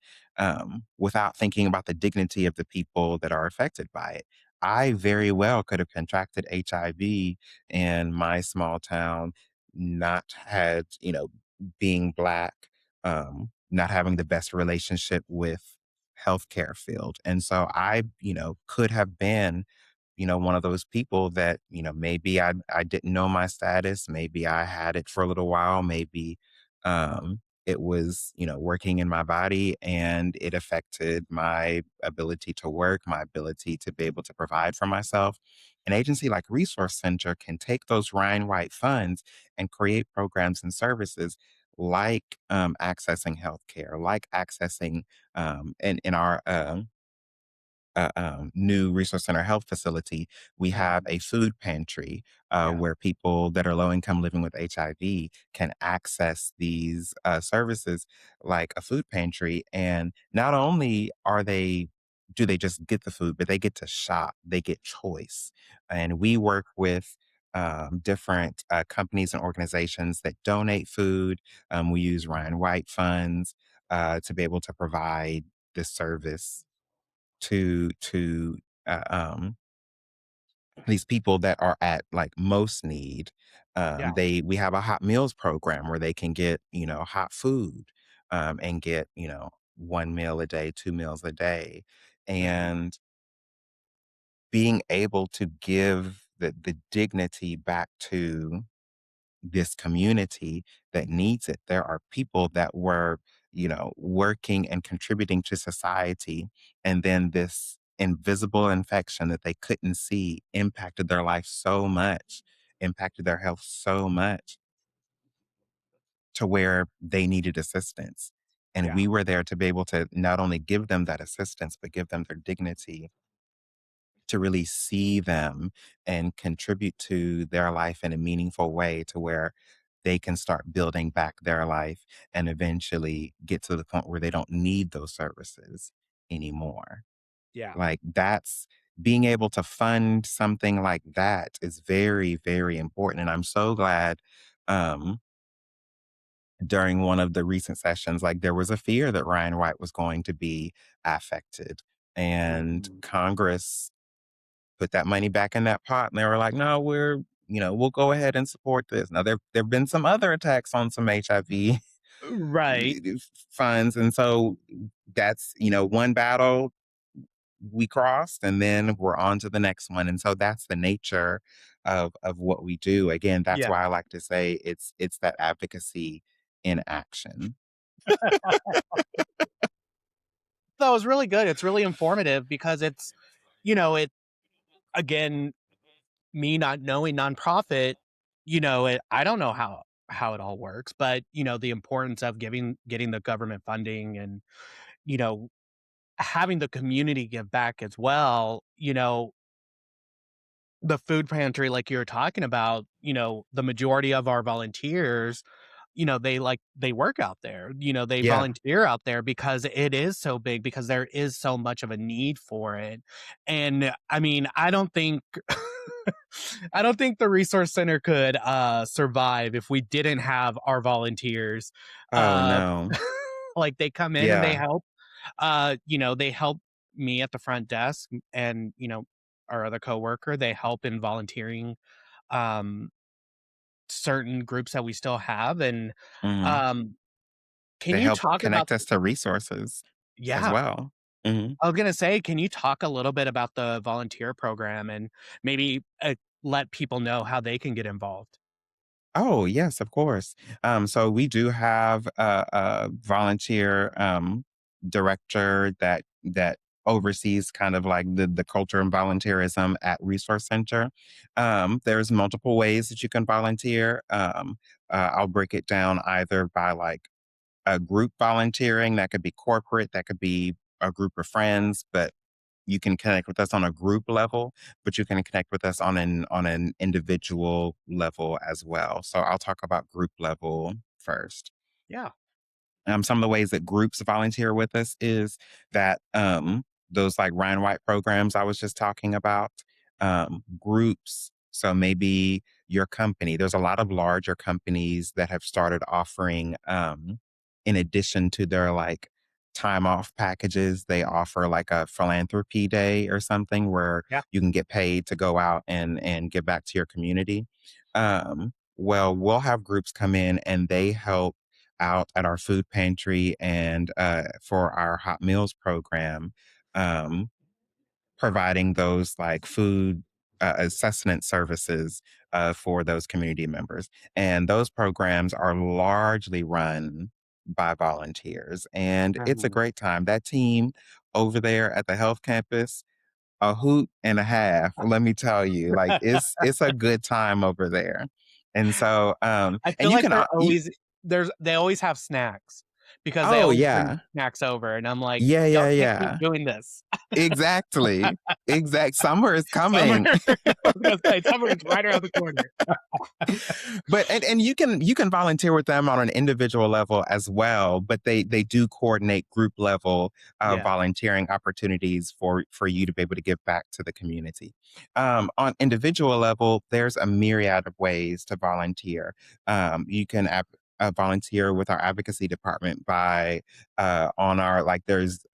S2: Without thinking about the dignity of the people that are affected by it, I very well could have contracted HIV in my small town, not had, being black, not having the best relationship with healthcare field. And so I, could have been, one of those people that, maybe I didn't know my status, maybe I had it for a little while, maybe it was, working in my body, and it affected my ability to work, my ability to be able to provide for myself. An agency like Resource Center can take those Ryan White funds and create programs and services like accessing healthcare, like accessing in our new resource center health facility, we have
S1: Mhm.
S2: a food pantry
S1: Yeah.
S2: where people that are low income living with HIV can access these services like a food pantry. And not only do they just get the food, but they get to shop, they get choice. And we work with different companies and organizations that donate food. We use Ryan White funds to be able to provide this service to uh, um, these people that are at like most need.
S1: Yeah.
S2: We have a hot meals program where they can get hot food, and get one meal a day, two meals a day,
S1: Mhm.
S2: and being able to give the dignity back to this community that needs it. There are people that were, working and contributing to society, and then this invisible infection that they couldn't see impacted their life so much, impacted their health so much to where they needed assistance. And
S1: Yeah.
S2: we were there to be able to not only give them that assistance, but give them their dignity, to really see them and contribute to their life in a meaningful way to where they can start building back their life and eventually get to the point where they don't need those services anymore.
S1: Yeah.
S2: Like, that's being able to fund something like that is very, very important. And I'm so glad um, during one of the recent sessions, like, there was a fear that Ryan White was going to be affected. And
S1: Mhm.
S2: Congress put that money back in that pot, and they were like, "No, we'll go ahead and support this." Now there've been some other attacks on some HIV
S1: Right.
S2: funds, and so that's, one battle we crossed, and then we're on to the next one, and so that's the nature of what we do. Again, that's
S1: Yeah.
S2: why I like to say it's that advocacy in action.
S1: That was really good. It's really informative because it again, me not knowing nonprofit, I don't know how it all works, but the importance of getting the government funding and, you know, having the community give back as well. The food pantry, like you were talking about, the majority of our volunteers, they work out there, they
S2: Yeah.
S1: volunteer out there because it is so big, because there is so much of a need for it. And I mean, I don't think I don't think the resource center could survive if we didn't have our volunteers.
S2: Oh,
S1: Uh,
S2: no.
S1: like they come in and they
S2: Yeah.
S1: help. They help me at the front desk, and our other coworker. They help in volunteering um, certain groups that we still have. And
S2: Mhm.
S1: um, can
S2: They
S1: you
S2: help
S1: talk about?
S2: connect us to resources as
S1: Yeah,
S2: well. Mhm.
S1: I was gonna say, can you talk a little bit about the volunteer program and maybe let people know how they can get involved?
S2: Oh, yes, of course. So we do have a volunteer director that oversees kind of like the culture and volunteerism at Resource Center. There's multiple ways that you can volunteer. I'll break it down either by like a group volunteering, that could be corporate, that could be a group of friends, but you can connect with us on a group level, but you can connect with us on an individual level as well. So I'll talk about group level first.
S1: Yeah.
S2: Some of the ways that groups volunteer with us is that those like Ryan White programs I was just talking about, groups. So maybe your company, there's a lot of larger companies that have started offering, in addition to their like time off packages, they offer like a philanthropy day or something where
S1: Yeah.
S2: you can get paid to go out and give back to your community. Well, we'll have groups come in and they help out at our food pantry and for our hot meals program, um, providing those like food sustenance services for those community members. And those programs are largely run by volunteers. And it's a
S1: Mhm.
S2: great time. That team over there at the health campus, a hoot and a half, let me tell you, like it's a good time over there. And so
S1: I
S2: and
S1: feel
S2: you
S1: like
S2: can
S1: they always have snacks because they
S2: oh
S1: always bring
S2: yeah.
S1: snacks over, and I'm like,
S2: Yeah,
S1: y'all
S2: yeah,
S1: can't keep
S2: yeah.
S1: doing this.
S2: Exactly. Summer is
S1: Summer,
S2: coming.
S1: I was gonna say summer is right around the corner.
S2: But and you can volunteer with them on an individual level as well, but they do coordinate group level
S1: Yeah.
S2: volunteering opportunities for you to be able to give back to the community. On individual level, there's a myriad of ways to volunteer. You can volunteer with our advocacy department by on our like there's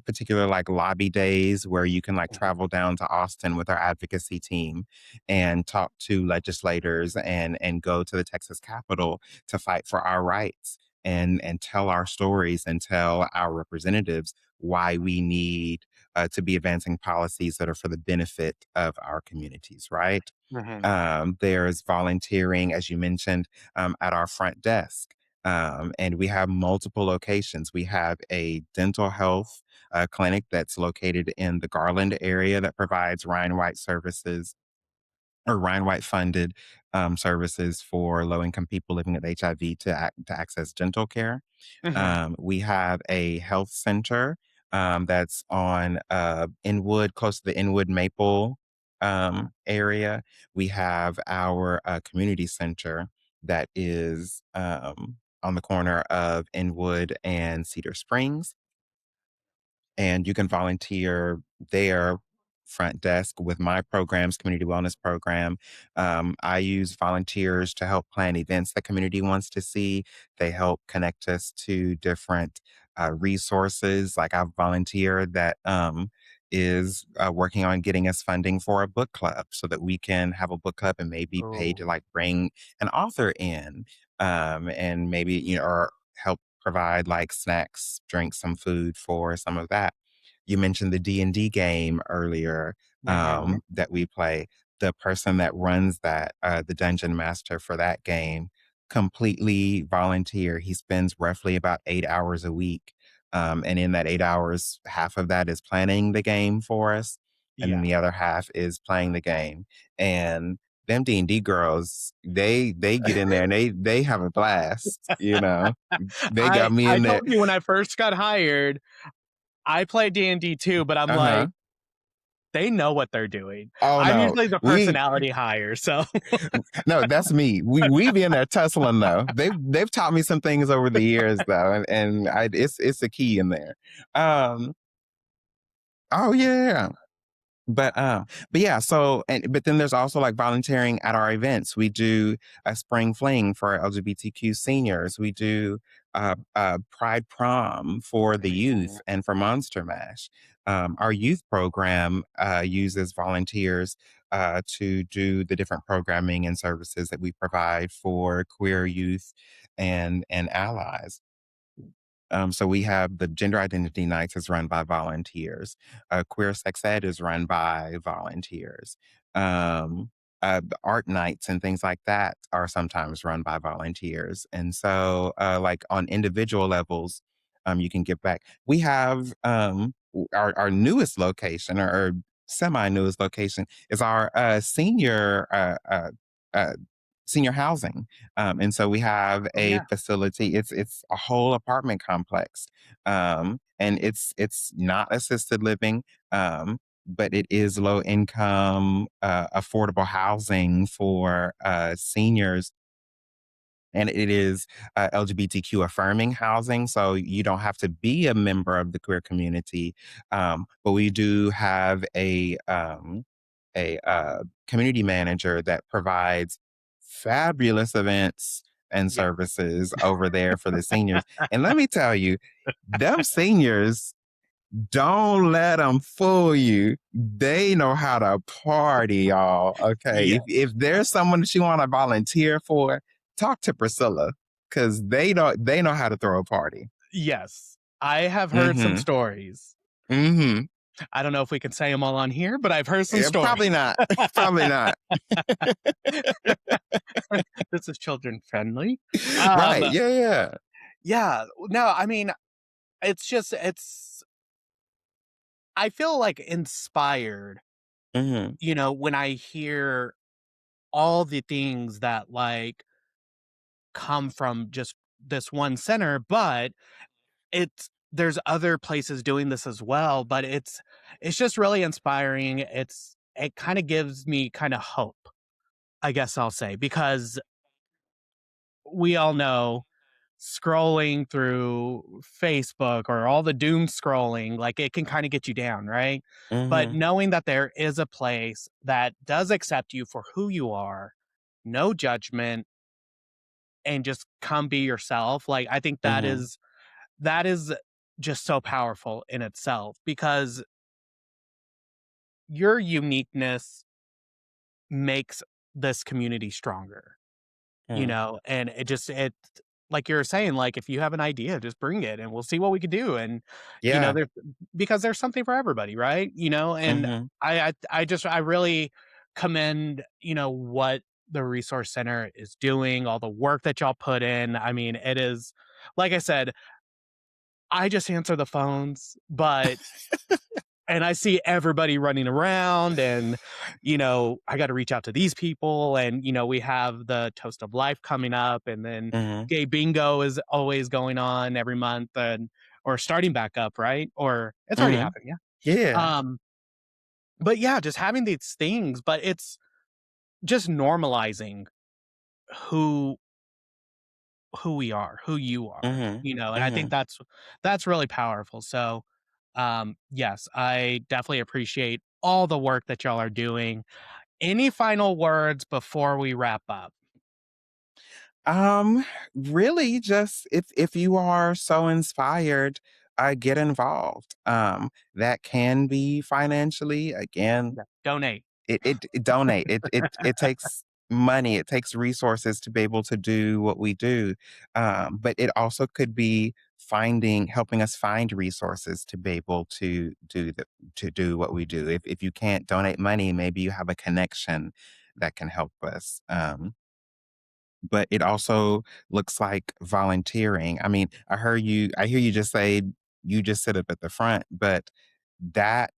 S2: particular like lobby days where you can like
S1: Mhm.
S2: travel down to Austin with our advocacy team and talk to legislators and go to the Texas Capitol to fight for our rights and tell our stories and tell our representatives why we need to be advancing policies that are for the benefit of our communities, right?
S1: Mhm.
S2: There's volunteering, as you mentioned, at our front desk. And we have multiple locations. We have a dental health clinic that's located in the Garland area that provides Ryan White services or Ryan White funded services for low income people living with HIV to access dental care.
S1: Mhm.
S2: We have a health center that's on Inwood, close to the Inwood Maple area. We have our community center that is on the corner of Inwood and Cedar Springs, and you can volunteer there front desk with my programs community wellness program. I use volunteers to help plan events that community wants to see. They help connect us to different resources. Like I volunteer that is working on getting us funding for a book club so that we can have a book club and maybe pay to
S1: Oh.
S2: like bring an author in, and maybe or help provide like snacks, drinks, some food for some of that. You mentioned the D&D game earlier
S1: Mhm.
S2: that we play. The person that runs that, the dungeon master for that game, completely volunteer. He spends roughly about 8 hours a week. And in that 8 hours, half of that is planning the game for us. And then
S1: Yeah.
S2: the other half is playing the game. And them D&D girls, they get in there and they have a blast, you know. They
S1: I
S2: got me
S1: I
S2: in there.
S1: told you when I first got hired, I play D&D too, but I'm
S2: Uh-huh.
S1: like, they know what they're doing.
S2: Oh
S1: I'm
S2: no.
S1: usually the personality hire, so
S2: No, that's me. We be in there tussling though. They've taught me some things over the years though, and it's a key in there. Um, oh yeah. But yeah, but then there's also like volunteering at our events. We do a spring fling for LGBTQ seniors. We do Pride Prom for the youth and for Monster Mash. Our youth program uses volunteers to do the different programming and services that we provide for queer youth and allies. So we have the gender identity nights is run by volunteers. Queer sex ed is run by volunteers. Um, the art nights and things like that are sometimes run by volunteers. And so, like on individual levels, you can give back. We have our newest location or semi newest location is our uh, senior housing, and so we have
S1: Oh,
S2: a
S1: yeah.
S2: facility. It's a whole apartment complex, and it's not assisted living, but it is low income, affordable housing for seniors, and it is LGBTQ affirming housing. So you don't have to be a member of the queer community, but we do have a community manager that provides fabulous events and
S1: Yeah.
S2: services over there for the seniors. And let me tell you, them seniors, don't let them fool you. They know how to party, y'all. Okay. If
S1: Yes.
S2: there's someone that you want to volunteer for, talk to Priscilla because they know how to throw a party.
S1: Yes. I have heard some
S2: Mm-hmm.
S1: stories.
S2: Mm-hmm.
S1: I don't know if we can say them all on here, but I've heard some
S2: Yeah,
S1: stories.
S2: probably not. Probably not.
S1: This is children friendly.
S2: Right.
S1: Um,
S2: Yeah, yeah.
S1: yeah, no, I mean, I feel like inspired,
S2: Mm-hmm.
S1: when I hear all the things that like come from just this one center, but there's other places doing this as well, but it's just really inspiring. It kind of gives me kind of hope, I guess I'll say, because we all know scrolling through Facebook or all the doom scrolling, like it can kind of get you down, right? But
S2: Mm-hmm.
S1: knowing that there is a place that does accept you for who you are, no judgment, and just come be yourself, like I think
S2: Mm-hmm.
S1: that is just so powerful in itself because your uniqueness makes this community stronger.
S2: Mm.
S1: And it like you were saying, like, if you have an idea, just bring it and we'll see what we could do, and,
S2: Yeah.
S1: there because there's something for everybody, right? And
S2: Mm-hmm.
S1: I really commend, what the resource center is doing, all the work that y'all put in. I mean, it is like I said, I just answer the phones, but and I see everybody running around and, I got to reach out to these people. And, we have the Toast of Life coming up. And then
S2: Mm-hmm.
S1: Gay Bingo is always going on every month or starting back up, right? Or it's already
S2: Mm-hmm.
S1: happened. Yeah.
S2: Yeah.
S1: Um, but yeah, just having these things, but it's just normalizing who who we are, who you are,
S2: Mm-hmm.
S1: and I think
S2: Mm-hmm.
S1: that's really powerful. So, yes, I definitely appreciate all the work that y'all are doing. Any final words before we wrap up?
S2: Um, really just if you are so inspired, get involved. That can be financially. Again,
S1: Yeah. Donate.
S2: it donate. It takes money, it takes resources to be able to do what we do. But it also could be helping us find resources to be able to do what we do. If you can't donate money, maybe you have a connection that can help us. But it also looks like volunteering. I mean, I hear you just say you just sit up at the front, but that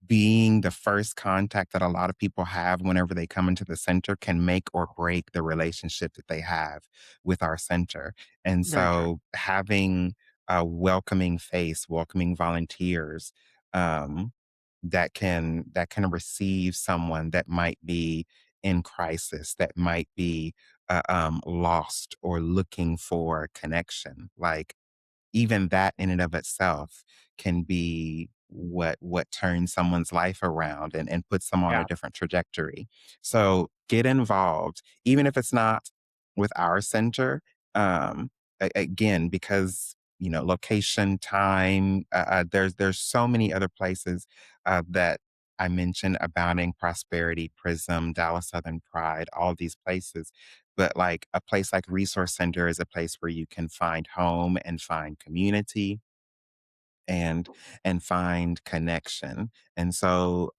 S2: being the first contact that a lot of people have whenever they come into the center can make or break the relationship that they have with our center. And
S1: Very true.
S2: so having a welcoming face, welcoming volunteers, um, that can receive someone that might be in crisis, that might be lost or looking for connection. Like even that in and of itself can be what turns someone's life around and puts them on a
S1: Yeah.
S2: different trajectory. So get involved, even if it's not with our center. Um, Again, because location, time. There's so many other places that I mentioned: Abounding, Prosperity, Prism, Dallas Southern Pride, all these places. But like a place like Resource Center is a place where you can find home and find community and find connection. And so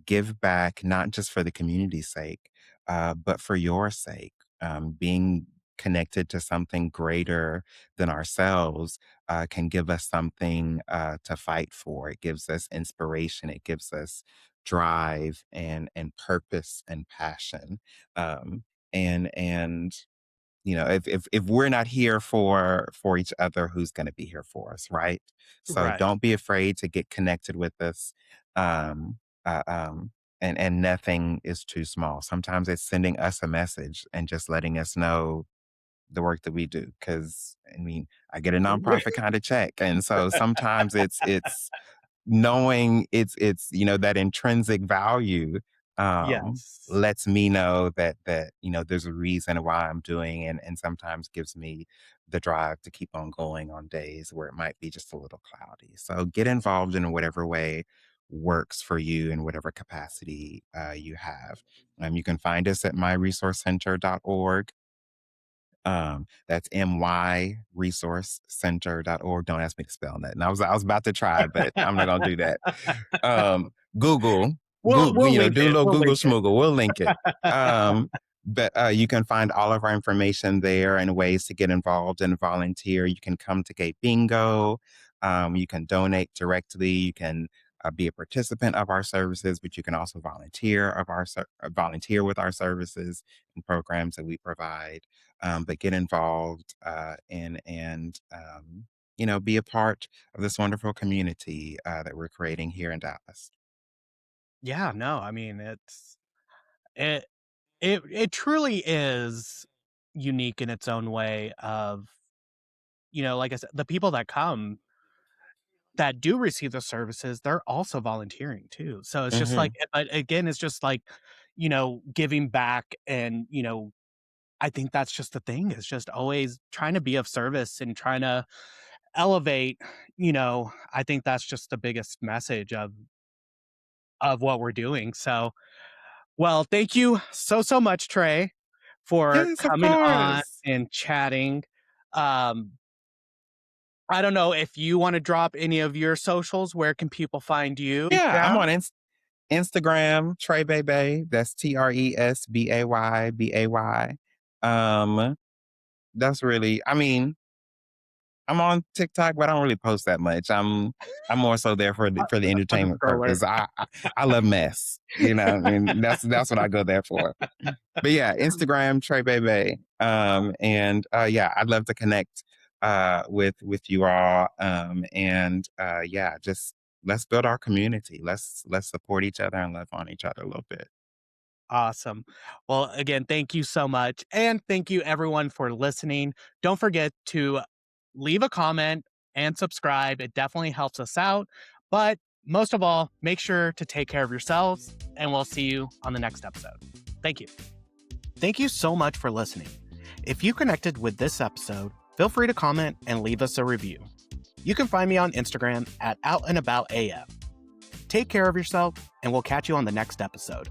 S2: give back, not just for the community's sake, but for your sake. Being connected to something greater than ourselves can give us something to fight for. It gives us inspiration. It gives us drive and purpose and passion. Um, and if we're not here for each other, who's going to be here for us, right? So
S1: Right.
S2: don't be afraid to get connected with us. um uh, um and nothing is too small. Sometimes it's sending us a message and just letting us know the work that we do, because I mean, I get a nonprofit kind of check, and so sometimes it's knowing it's that intrinsic value
S1: Yes.
S2: lets me know that there's a reason why I'm doing, and sometimes gives me the drive to keep on going on days where it might be just a little cloudy. So get involved in whatever way works for you in whatever capacity you have. You can find us at myresourcecenter.org. That's myresourcecenter.org. Don't ask me to spell that. And I was about to try, but I'm not gonna do that. Um, Google, Google,
S1: We'll link
S2: do a
S1: it.
S2: little
S1: We'll
S2: Google
S1: link it.
S2: schmoogle. We'll link it. But you can find all of our information there and ways to get involved and volunteer. You can come to Gay Bingo. You can donate directly. You can be a participant of our services, but you can also volunteer with our services and programs that we provide. But get involved and be a part of this wonderful community that we're creating here in Dallas.
S1: Yeah, no, I mean, it it truly is unique in its own way of, like I said, the people that come that do receive the services, they're also volunteering too. So it's just like,
S2: Hmm.
S1: but again, it's just like, giving back and, I think that's just the thing, is just always trying to be of service and trying to elevate, I think that's just the biggest message of what we're doing. So, well, thank you so much, Trey, for
S2: Yes, of
S1: coming on
S2: course.
S1: and chatting. Um, I don't know if you want to drop any of your socials. Where can people find you?
S2: Yeah, I'm
S1: Yeah.
S2: on Instagram, Trey Bebe. That's TresBayBay. Um, that's really, I mean, I'm on TikTok, but I don't really post that much. I'm more so there for the
S1: For the
S2: entertainment
S1: stroller.
S2: purpose. I love mess. I mean, that's what I go there for. But yeah, Instagram, Trey Bebe. And yeah, I'd love to connect with you all. And yeah, just let's build our community. Let's support each other and love on each other a little bit.
S1: Awesome. Well, again, thank you so much. And thank you everyone for listening. Don't forget to leave a comment and subscribe. It definitely helps us out. But most of all, make sure to take care of yourselves, and we'll see you on the next episode. Thank you. Thank you so much for listening. If you connected with this episode, feel free to comment and leave us a review. You can find me on Instagram at OutandAboutAF. Take care of yourself, and we'll catch you on the next episode.